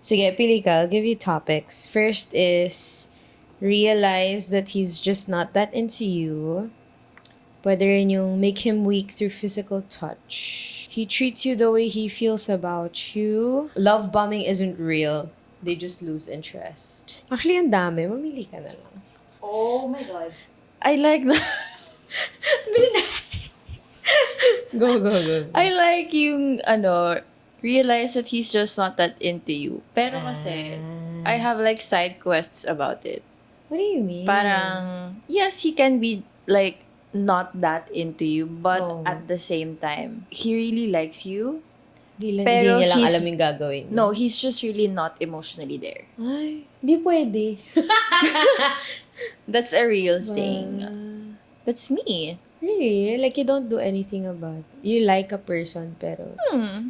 Sige, pili ka. I'll give you topics. First is, realize that he's just not that into you. Pwede rin yung make him weak through physical touch. He treats you the way he feels about you. Love bombing isn't real. They just lose interest. Actually, ang dami. Mamili ka na lang. Oh my God. I like that. Go. I like yung, realize that he's just not that into you. Pero kasi, I have like side quests about it. What do you mean? Parang, yes, he can be like not that into you, but Oh. at the same time, he really likes you. Di Pero niya lang he's- alam yung gagawin. No, he's just really not emotionally there. Ay, di pwede. That's a real thing. That's me. Really? Like, you don't do anything about it. You like a person, pero...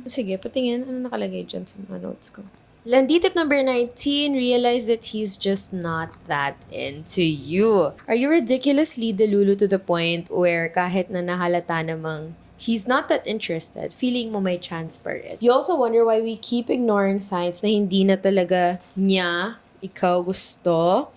Sige, patingin. Ano nakalagay dyan sa mga notes ko? Landi tip number 19, realize that he's just not that into you. Are you ridiculously delulu to the point where kahit na nahalata namang he's not that interested, feeling mo may chance pa rin? You also wonder why we keep ignoring signs na hindi na talaga niya, ikaw gusto.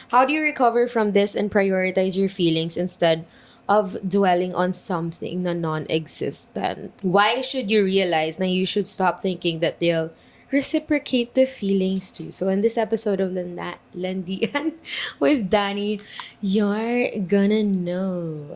How do you recover from this and prioritize your feelings instead of dwelling on something na non-existent? Why should you realize na you should stop thinking that they'll reciprocate the feelings too? So in this episode of Landian with Dani, you're gonna know.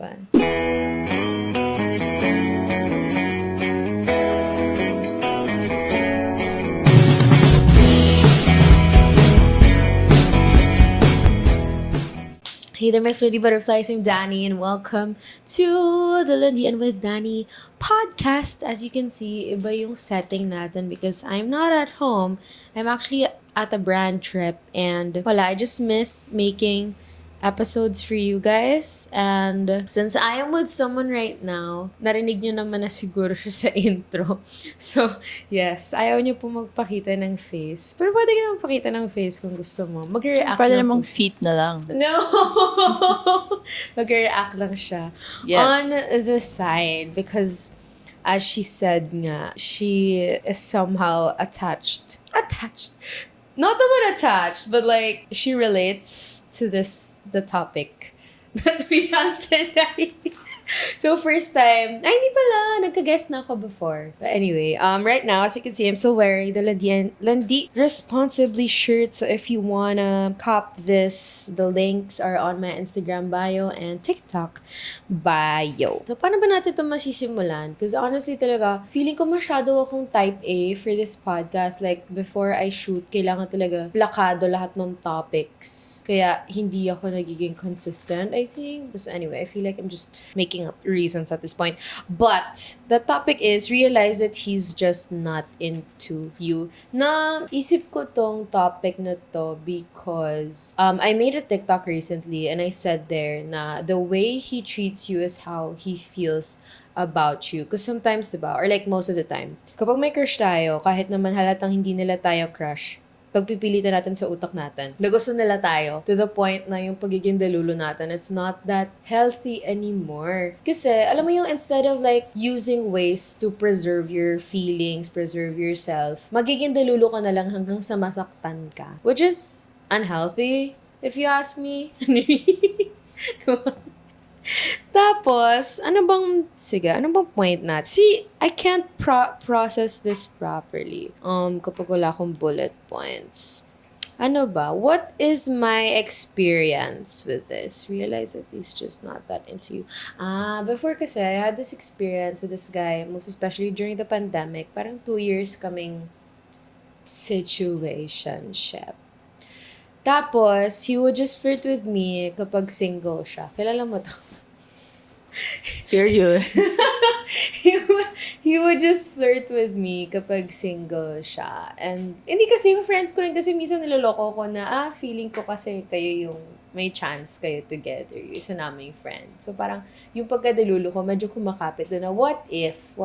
Hey there, my pretty butterflies. I'm Dani, and welcome to the Landian with Dani podcast. As you can see, iba yung setting natin because I'm not at home. I'm actually at a brand trip, and I just miss making episodes for you guys. And since I am with someone right now, narinig nyo naman na siguro siya sa intro. So, yes, ayaw niyo po magpakita ng face. Pero pwede ka naman pakita ng face kung gusto mo. Mag-react Pwede lang namang po. feet na lang. No! Mag-react lang siya. Yes. On the side, because as she said nga, she is somehow attached. Not the one attached, but like, she relates to the topic that we have tonight. So, first time, hindi pala, nagka-guess na ako before. But anyway, right now, as you can see, I'm still wearing the Landi Responsibly shirt. So, if you wanna cop this, the links are on my Instagram bio and TikTok bio. So, paano ba natin ito masisimulan? Because honestly talaga, feeling ko masyado akong type A for this podcast. Like, before I shoot, kailangan talaga plakado lahat ng topics. Kaya, hindi ako nagiging consistent, I think. But anyway, I feel like I'm just making up reasons at this point. But, the topic is, realize that he's just not into you. Na, isip ko tong topic na to because I made a TikTok recently and I said there na the way he treats you is how he feels about you. Because sometimes, diba, or like most of the time, kapag may crush tayo, kahit naman halatang hindi nila tayo crush, pagpipilitan natin sa utak natin, na gusto nila tayo, to the point na yung pagiging dalulo natin, it's not that healthy anymore. Kasi, alam mo yung instead of like using ways to preserve your feelings, preserve yourself, magiging dalulo ka na lang hanggang sa masaktan ka. Which is unhealthy, if you ask me. Tapos, ano bang point natin? See, I can't process this properly. Kapag wala akong bullet points. Ano ba? What is my experience with this? Realize that he's just not that into you. Before kasi, I had this experience with this guy, most especially during the pandemic. Parang 2 years kaming situationship. Tapos, he would just flirt with me kapag single siya. Kilala mo to? Period. he would just flirt with me kapag single siya. And, hindi kasi yung friends ko rin kasi minsan niloloko ko na, feeling ko kasi kayo yung may chance kayo together. Yung isa naming friend. So, parang, yung pagkadalulo ko, medyo kumakapit doon na, what if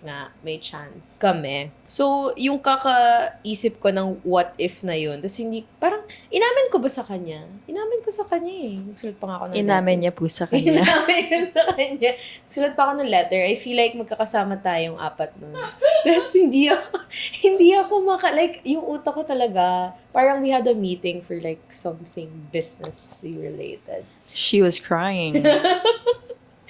nga may chance kami? So, yung kakaisip ko ng what if na yun, tas hindi, parang, Inamin ko ba sa kanya? Inamin ko sa kanya eh. Nagsulat pa nga ako ng Inamin letter. niya po sa kanya. Inamin ko sa kanya. Nagsulat pa ako ng letter. I feel like magkakasama tayong apat nun. Tapos hindi ako like, yung utak ko talaga, parang we had a meeting for like something business related. She was crying.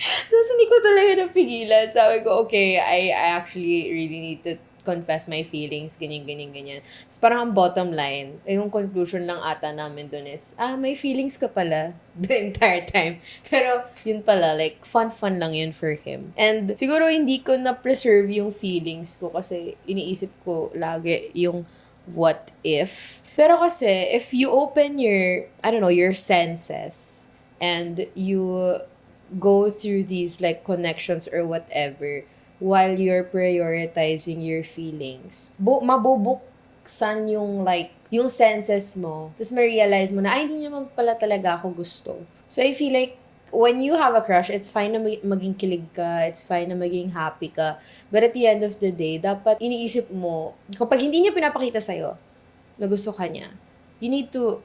Tapos hindi ko talaga napigilan. Sabi ko, okay, I actually really need to confess my feelings, ganyan. Tapos parang ang bottom line, yung conclusion lang ata namin dun is, may feelings ka pala the entire time. Pero yun pala, like, fun lang yun for him. And siguro hindi ko na-preserve yung feelings ko kasi iniisip ko lagi yung what if. Pero kasi, if you open your, your senses and you go through these like connections or whatever while you're prioritizing your feelings. Mabubuksan yung like, yung senses mo. Tapos ma-realize mo na, hindi naman pala talaga ako gusto. So I feel like, when you have a crush, it's fine na maging kilig ka, it's fine na maging happy ka. But at the end of the day, dapat iniisip mo, kapag hindi niya pinapakita sa'yo na gusto ka niya, you need to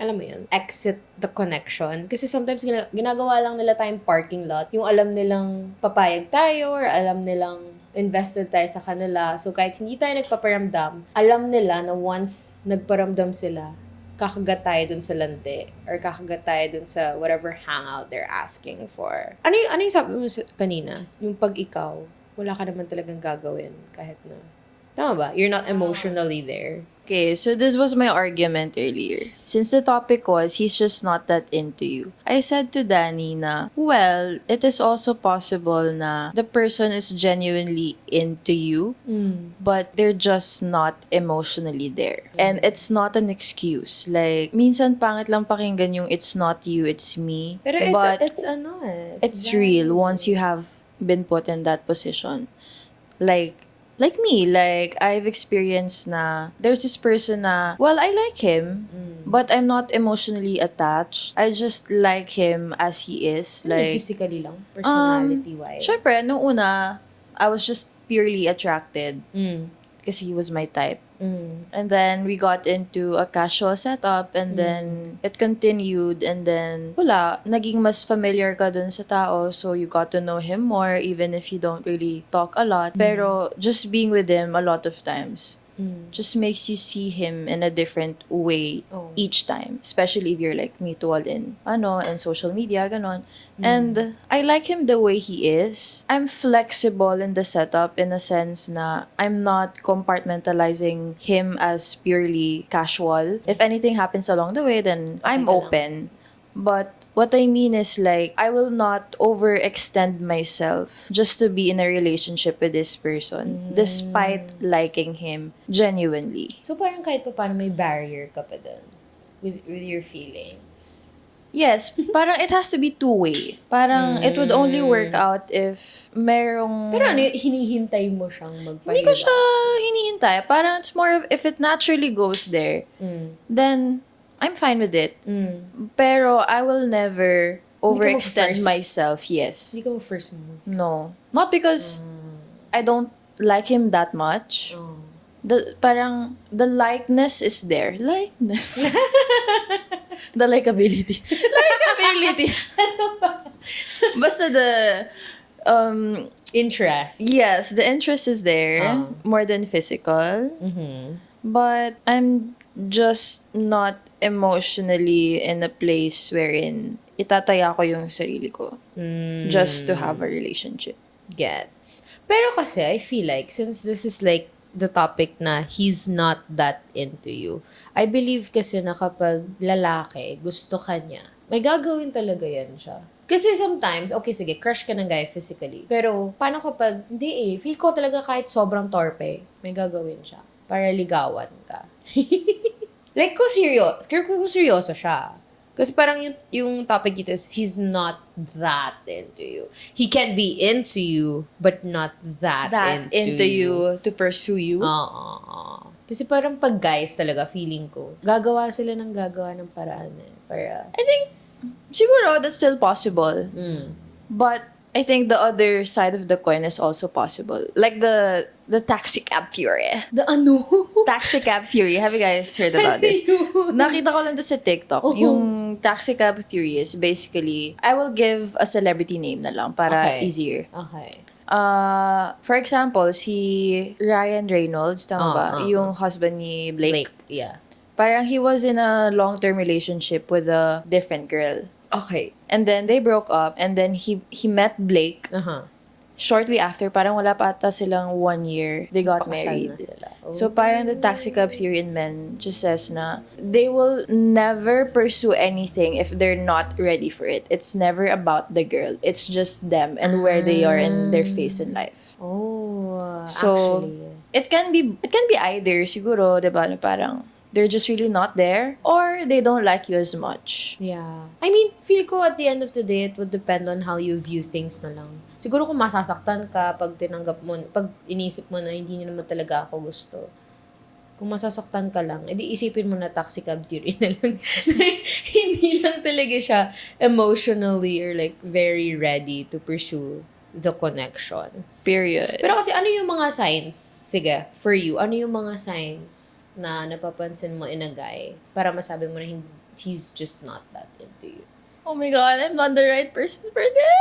alam mo yun, exit the connection. Kasi sometimes ginagawa lang nila tayong parking lot. Yung alam nilang papayag tayo or alam nilang invested tayo sa kanila. So kahit hindi tayo nagpaparamdam, alam nila na once nagparamdam sila, kakagat tayo dun sa landi or kakagat tayo dun sa whatever hangout they're asking for. Ano yung sabi mo kanina? Yung pag ikaw, wala ka naman talagang gagawin kahit na. Tama ba? You're not emotionally there. Okay, so this was my argument earlier. Since the topic was, he's just not that into you. I said to Dani na, well, it is also possible na the person is genuinely into you, but they're just not emotionally there. And it's not an excuse. Like, minsan pangit lang pakinggan yung it's not you, it's me. Pero but it's real once you have been put in that position. Like me, like, I've experienced na there's this person na, well, I like him, but I'm not emotionally attached. I just like him as he is. Like, physically lang, personality-wise. Syempre, nung una, I was just purely attracted. Kasi he was my type. And then, we got into a casual setup and then, it continued and then, wala, naging mas familiar ka dun sa tao so you got to know him more even if you don't really talk a lot. Pero, just being with him a lot of times, just makes you see him in a different way each time. Especially if you're like mutual in social media, ganon. And I like him the way he is. I'm flexible in the setup in a sense na I'm not compartmentalizing him as purely casual. If anything happens along the way, then I'm open. But what I mean is like, I will not overextend myself just to be in a relationship with this person despite liking him genuinely. So parang kahit pa paano may barrier ka pa dun with your feelings. Yes, parang it has to be two-way. Parang it would only work out if merong... Pero hinihintay mo siyang magpaliwa? Hindi ko siya hinihintay. Parang it's more of if it naturally goes there, then I'm fine with it. Pero I will never overextend myself. Yes. Hindi ka mo first move? No. Not because I don't like him that much. Parang the likeness is there. Likeness. The likability. Likability. Basta the interest. Yes, the interest is there more than physical. But I'm just not emotionally in a place wherein itataya ko yung sarili ko just to have a relationship. Gets. Pero kasi, I feel like, since this is like the topic na he's not that into you, I believe kasi na kapag lalaki, gusto ka niya, may gagawin talaga yan siya. Kasi sometimes, okay, sige, crush ka ng guy physically. Pero, paano kapag, hindi feel ko talaga kahit sobrang torpe, may gagawin siya para ligawan ka. Like, kung seryoso siya. Kasi parang yung topic dito is, he's not that into you. He can be into you, but not that into you. To pursue you. Kasi parang pag guys talaga, feeling ko, gagawa ng paraan para... I think, siguro, that's still possible. But, I think the other side of the coin is also possible. Like the The taxi cab theory. The ano? Taxi cab theory. Have you guys heard about this? Yun. Nakita ko lang to sa TikTok. Oh. Yung taxi cab theory is basically, I will give a celebrity name na lang para Okay. easier. Okay. For example, si Ryan Reynolds, tama ba? Yung husband ni Blake. Yeah. Parang he was in a long-term relationship with a different girl. Okay. And then they broke up and then he met Blake. Uh-huh. Shortly after, parang wala pa ata silang 1 year, they got Pakasal married. na sila. So parang the taxi cab theory in men just says na they will never pursue anything if they're not ready for it. It's never about the girl. It's just them and where they are in their phase in life. Oh, So actually. it can be either siguro, 'di ba, na parang they're just really not there or they don't like you as much. Yeah. I mean, feel ko at the end of the day, it would depend on how you view things na lang. Siguro kung masasaktan ka pag tinanggap mo, pag inisip mo na hindi niya naman talaga ako gusto. Kung masasaktan ka lang, edi isipin mo na taxi cab theory na lang. Hindi lang talaga siya emotionally or like very ready to pursue the connection. Period. Pero kasi ano yung mga signs? Sige, for you, ano yung mga signs na napapansin mo in a guy para masabi mo na he's just not that into you? Oh my God, I'm not the right person for this.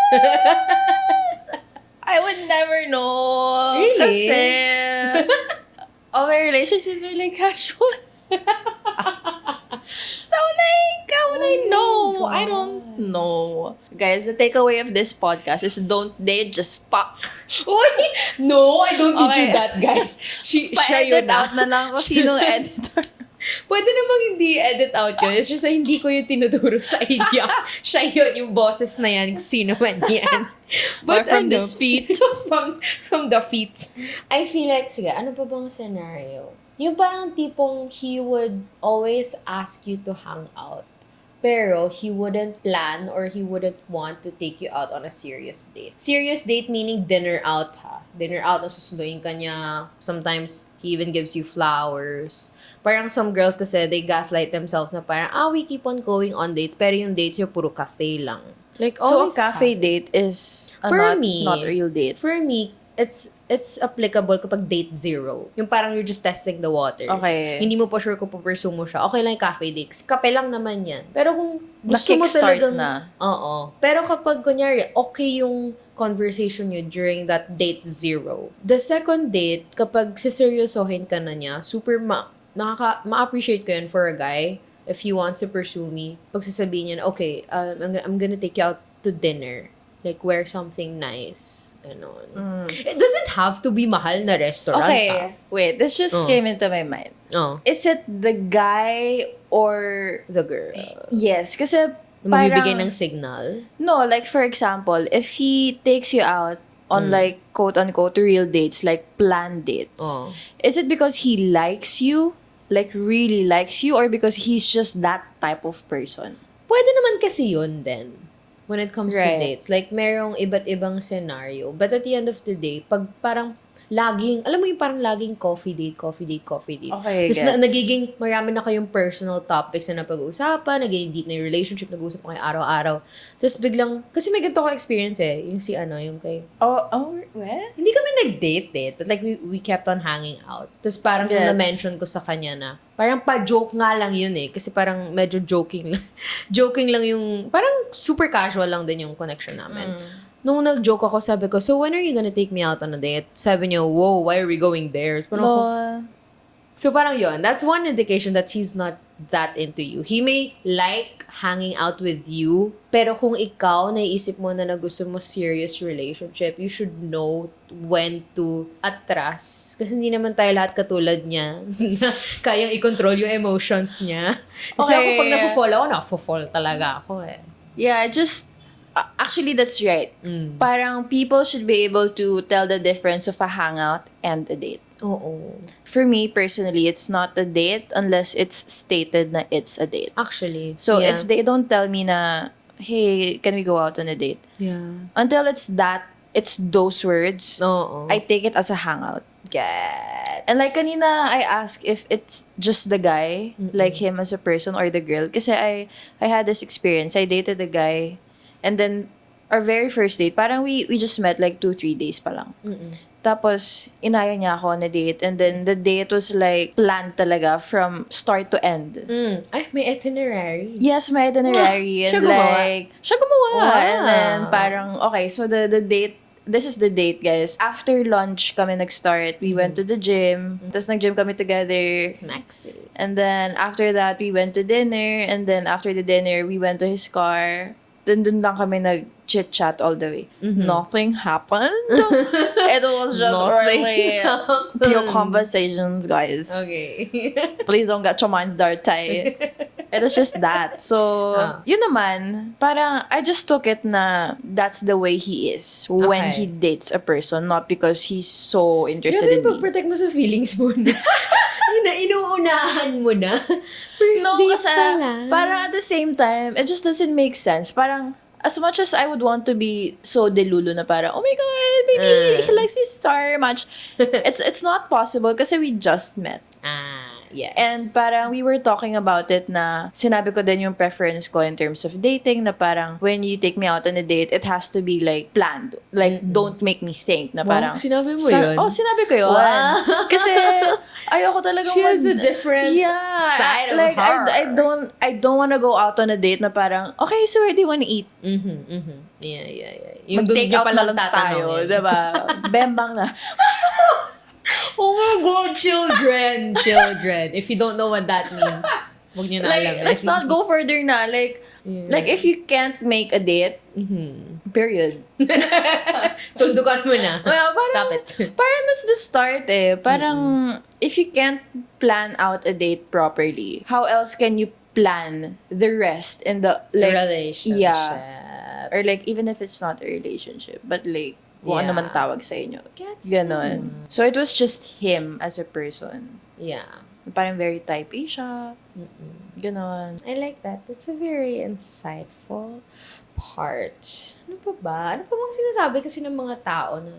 I would never know. Really? Kasi all my relationships are like casual. So like, how would I know? God. I don't know. Guys, the takeaway of this podcast is don't date, just fuck. Uy! No, I don't teach you Okay. that, guys. Siya yun Pa-edit out na lang kung sinong editor. Pwede namang hindi edit out yun. It's just hindi ko yung tinuturo sa inyo. Siya yun, yung boses na yan, sino man yan. Or from ano, this feet. from the feet. I feel like, sige, ano pa bang scenario? Yung parang tipong he would always ask you to hang out. Pero he wouldn't plan or he wouldn't want to take you out on a serious date. Serious date meaning dinner out, ha? Dinner out, nasusunduin ka niya. Sometimes, he even gives you flowers. Parang some girls kasi, they gaslight themselves na parang, we keep on going on dates. Pero yung dates yung puro cafe lang. Like, So, a always cafe date is For me, not real date. For me, it's applicable kapag date zero. Yung parang you're just testing the waters. Okay. Hindi mo pa sure kung pupursue mo siya. Okay lang yung cafe date. Kasi kape lang naman yan. Pero kung gusto mo Na-kickstart talagang... na. Oo. Pero kapag, kunyari, okay yung conversation nyo during that date zero. The second date, kapag siseryosohin ka na niya, super ma-appreciate ko yun for a guy if he wants to pursue me. Pag sasabihin niya, okay, I'm gonna take you out to dinner. Like, wear something nice. Ganon. It doesn't have to be mahal na restaurant. Okay, wait. This just came into my mind. Oh. Is it the guy or... The girl. Yes, kasi Magbibigay parang... ng signal. No, like for example, if he takes you out on like quote-unquote real dates, like planned dates, Oh. is it because he likes you? Like really likes you? Or because he's just that type of person? Pwede naman kasi yun din. When it comes to Right. dates. Like, merong iba't ibang scenario. But at the end of the day, pag parang laging, alam mo yung parang laging coffee date. Okay, Tapos gets. nagiging marami na kayong personal topics na napag-uusapan, nagiging deep na yung relationship, nag-uusap kayo araw-araw. Tapos biglang, kasi may ganito ko experience yung yung kay, Oh, what? hindi kami nag-date, but like we kept on hanging out. Tapos parang Gets. na-mention ko sa kanya na, parang pa-joke nga lang yun kasi parang medyo joking lang. Joking lang yung, parang super casual lang din yung connection namin. Nung nag-joke ako, sabi ko, so when are you gonna take me out on a date? Sabi niya, whoa, why are we going there? Parang ako, so parang yun, that's one indication that he's not that into you. He may like hanging out with you, pero kung ikaw naiisip mo na gusto mo serious relationship, you should know when to atras. Kasi hindi naman tayo lahat katulad niya na kayang i-control yung emotions niya. Kasi Okay. ako pag na-fall ako, na-fall talaga ako Yeah, actually, that's right. Parang people should be able to tell the difference of a hangout and a date. Oo. For me, personally, it's not a date unless it's stated na it's a date. Actually. So, yeah. if they don't tell me na, hey, can we go out on a date? Yeah. Until it's those words, Oo. I take it as a hangout. Gets. And like kanina, I ask if it's just the guy, like him as a person, or the girl. Kasi I had this experience. I dated a guy, and then our very first date, parang we just met like 2-3 days pa lang. Tapos, inaya niya ako on a date. And then, the date was like, planned talaga from start to end. Ay, may itinerary. Yes, may itinerary. Wow. Siya And gumawa? like, siya gumawa. Wow. And then, parang, okay, so the date, this is the date, guys. After lunch kami nag-start, we went to the gym. Tapos nag-gym kami together. Smaxy. And then, after that, we went to dinner. And then, after the dinner, we went to his car. Then, dun lang kami nag-chit-chat all the way. Nothing happened. It was just really pure conversations, guys. Okay. Please don't get your minds dirty. It was just that. So, yun naman, parang I just took it na that's the way he is when he dates a person, not because he's so interested in me. Protect mo sa feelings mo na. Inuunahan mo na. First No, date kasi pa lang. parang at the same time, it just doesn't make sense. Parang, as much as I would want to be so delulu na parang, oh my God, maybe he likes me so much. It's not possible kasi we just met. Yes. And parang we were talking about it na sinabi ko din yung preference ko in terms of dating na parang when you take me out on a date, it has to be like planned. Like, don't make me think na parang... Wow, sinabi mo yun? Oh, sinabi ko yun. Wow. Kasi ayoko talagang She has a different side of like, her. I don't wanna go out on a date na parang, okay, so where do you wanna eat? Yeah. Yung doon Mag-take niya out na palang lang tayo, tatanungin. diba? Bembang na. Oh my God, children. If you don't know what that means, huwag nyo na alam. Let's not go further na. Like if you can't make a date, period. Tuldukan mo na. Well, parang, Stop it. Parang that's the start eh. Parang, if you can't plan out a date properly, how else can you plan the rest in the, like, Relationship. Yeah. Or like, even if it's not a relationship, but like, kung ano man tawag sa inyo. Gets Ganon. So, it was just him as a person. Yeah. Parang very type A siya. Ganon. I like that. That's a very insightful part. Ano pa ba? Ano pa bang sinasabi kasi ng mga tao na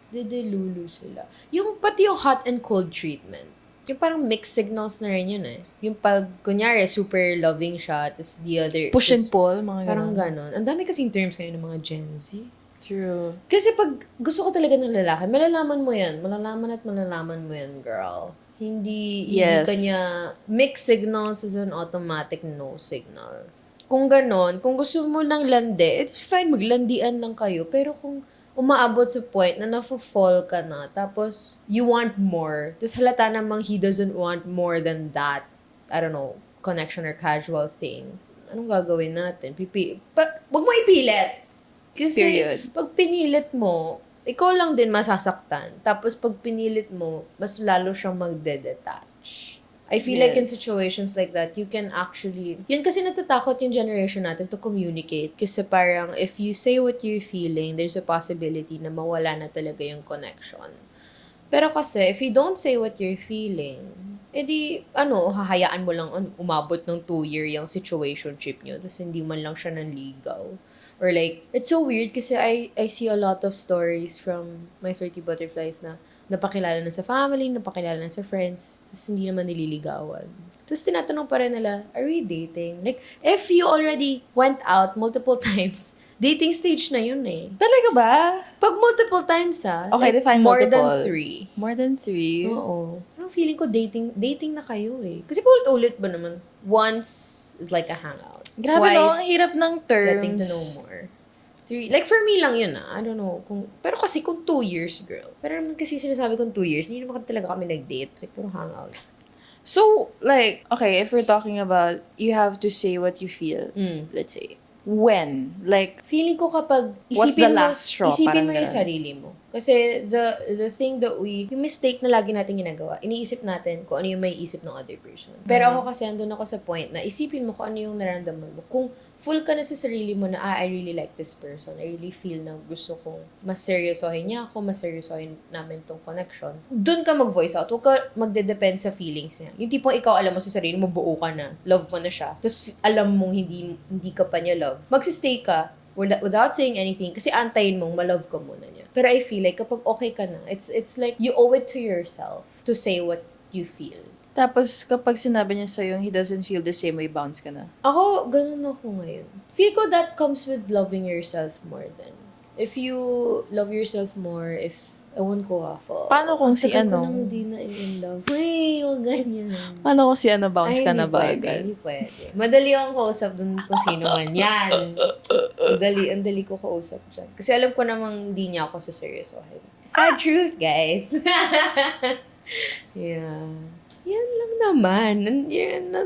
delulu sila? Yung pati yung hot and cold treatment. Yung parang mixed signals na rin yun eh. Yung pag, kunyari, super loving siya, tapos the other... Push and pull, mga ganon. Parang ganon. Ang dami kasing terms ngayon ng mga Gen Z. True. Kasi pag gusto ko talaga ng lalaki, malalaman mo yan. Malalaman mo yan, girl. Hindi kanya... Mixed signals is an automatic no signal. Kung ganon, kung gusto mo ng landi, it's fine, maglandian lang kayo. Pero kung umaabot sa point na na-fall ka na, tapos you want more, tapos halata namang he doesn't want more than that, I don't know, connection or casual thing, anong gagawin natin? Wag mo ipilit! Kasi Period. pag pinilit mo, ikaw lang din masasaktan. Tapos pag pinilit mo, mas lalo siyang magde-detach. I feel like in situations like that, you can actually... Yun kasi natatakot yung generation natin to communicate. Kasi parang if you say what you're feeling, there's a possibility na mawala na talaga yung connection. Pero kasi, if you don't say what you're feeling, edi, hahayaan mo lang umabot ng 2-year yung situationship nyo, tapos hindi man lang siya nanligaw. Or like, it's so weird kasi I see a lot of stories from my 30 butterflies na napakilala na sa family, napakilala na sa friends, tapos hindi naman nililigawan. Tapos tinatanong pa rin nila, are we dating? Like, if you already went out multiple times, dating stage na yun eh. Talaga ba? Pag multiple times Okay, like, define more multiple. than 3. More than 3? Oo. Parang feeling ko dating na kayo eh. Kasi paulit-ulit ba naman? Once is like a hangout. Grabe Twice, no, ang hirap ng terms. getting to know more. 3, like for me lang yun I don't know. Pero kasi kung 2 years, girl. Pero naman kasi sinasabi kong 2 years, hindi naman talaga kami nag-date. Like, puro hangout. So, like, okay, if we're talking about, you have to say what you feel, let's say. When? Like, Feeling ko kapag what's the last straw? Isipin Parang mo yung ganun. sarili mo. Kasi the thing that yung mistake na lagi natin ginagawa, iniisip natin kung ano yung may isip ng other person. Pero ako kasi andun ako sa point na isipin mo kung ano yung nararamdaman mo. Kung full ka na sa sarili mo na, I really like this person. I really feel na gusto kong mas seryosohin niya ako, mas seryosohin namin tong connection. Doon ka mag-voice out. Huwag ka magde-depend sa feelings niya. Yung tipong ikaw alam mo sa sarili mo, buo ka na. Love mo na siya. Tapos alam mong hindi ka pa niya love. Magsistay ka without saying anything kasi antayin mong malove ka muna niya. Pero I feel like kapag okay ka na, it's like you owe it to yourself to say what you feel. Tapos, kapag sinabi niya sa'yo he doesn't feel the same way, bounce ka na. Ako, ganun ako ngayon. Feel ko that comes with loving yourself more than. If you love yourself more, if, ewan ko Paano kung si tagal ko ano? nang di na in love. Ay, huwag ganyan. Paano kung si bounce Ay, ka na hindi ba pwede, agad? hindi pwede. Madali akong kausap dun kung sino man. Yan. Ang dali ko kausap dyan. Kasi alam ko namang hindi niya ako saseryosohin. Sad truth, guys. Yeah. Yan lang naman.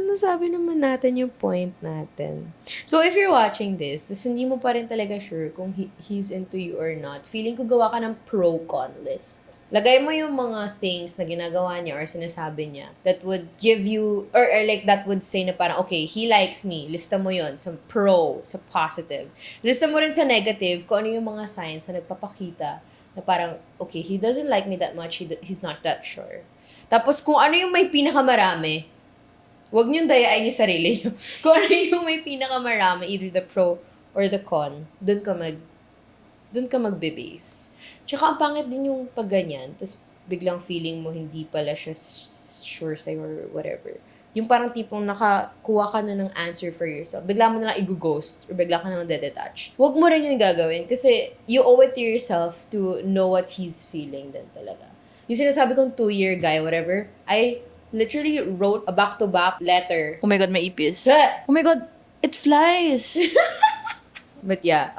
Nasabi naman natin yung point natin. So, if you're watching this, hindi mo pa rin talaga sure kung he's into you or not, feeling ko gawa ka ng pro-con list. Lagay mo yung mga things na ginagawa niya or sinasabi niya that would give you, or like that would say na parang, okay, he likes me. Lista mo yon sa pro, sa positive. Lista mo rin sa negative kung ano yung mga signs na nagpapakita na parang, okay, he doesn't like me that much, he's not that sure. Tapos kung ano yung may pinakamarami, huwag niyong dayain yung sarili niyo. Kung ano yung may pinakamarami, either the pro or the con, dun ka magbe-base. Tsaka ang pangit din yung pag ganyan, tapos biglang feeling mo hindi pala siya sure sa'yo or whatever. Yung parang tipong nakakuha ka na ng answer for yourself. Bigla mo na lang i-ghost or bigla ka na lang detach. Huwag mo rin yung gagawin kasi you owe it to yourself to know what he's feeling din talaga. Yung sinasabi kong 2-year guy, whatever, I literally wrote a back-to-back letter. Oh my God, may ipis. Huh? Oh my God, it flies! But yeah,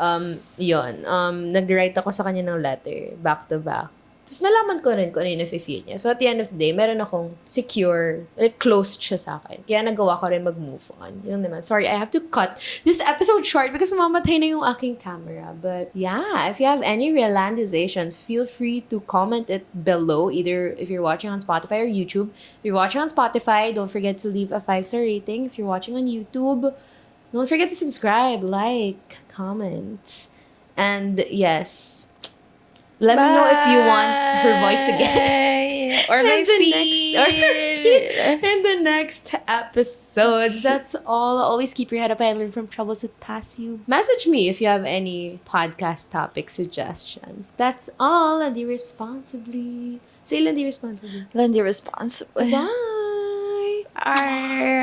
yun. Nag-write ako sa kanya ng letter, back-to-back. Tapos nalaman ko rin kung ano yung nafe-feel niya. So at the end of the day, meron akong secure, like closed siya sa akin. Kaya nagawa ko rin mag-move on. Yun lang naman. Sorry, I have to cut this episode short because mamamatay na yung aking camera. But yeah, if you have any realizations, feel free to comment it below. Either if you're watching on Spotify or YouTube. If you're watching on Spotify, don't forget to leave a 5-star rating. If you're watching on YouTube, don't forget to subscribe, like, comment. And yes, let me know if you want her voice again. Or my feet. In the next episodes. That's all. Always keep your head up and learn from troubles that pass you. Message me if you have any podcast topic suggestions. That's all. Landi Responsibly. Say Landi Responsibly. Landi Responsibly. Bye. Arr.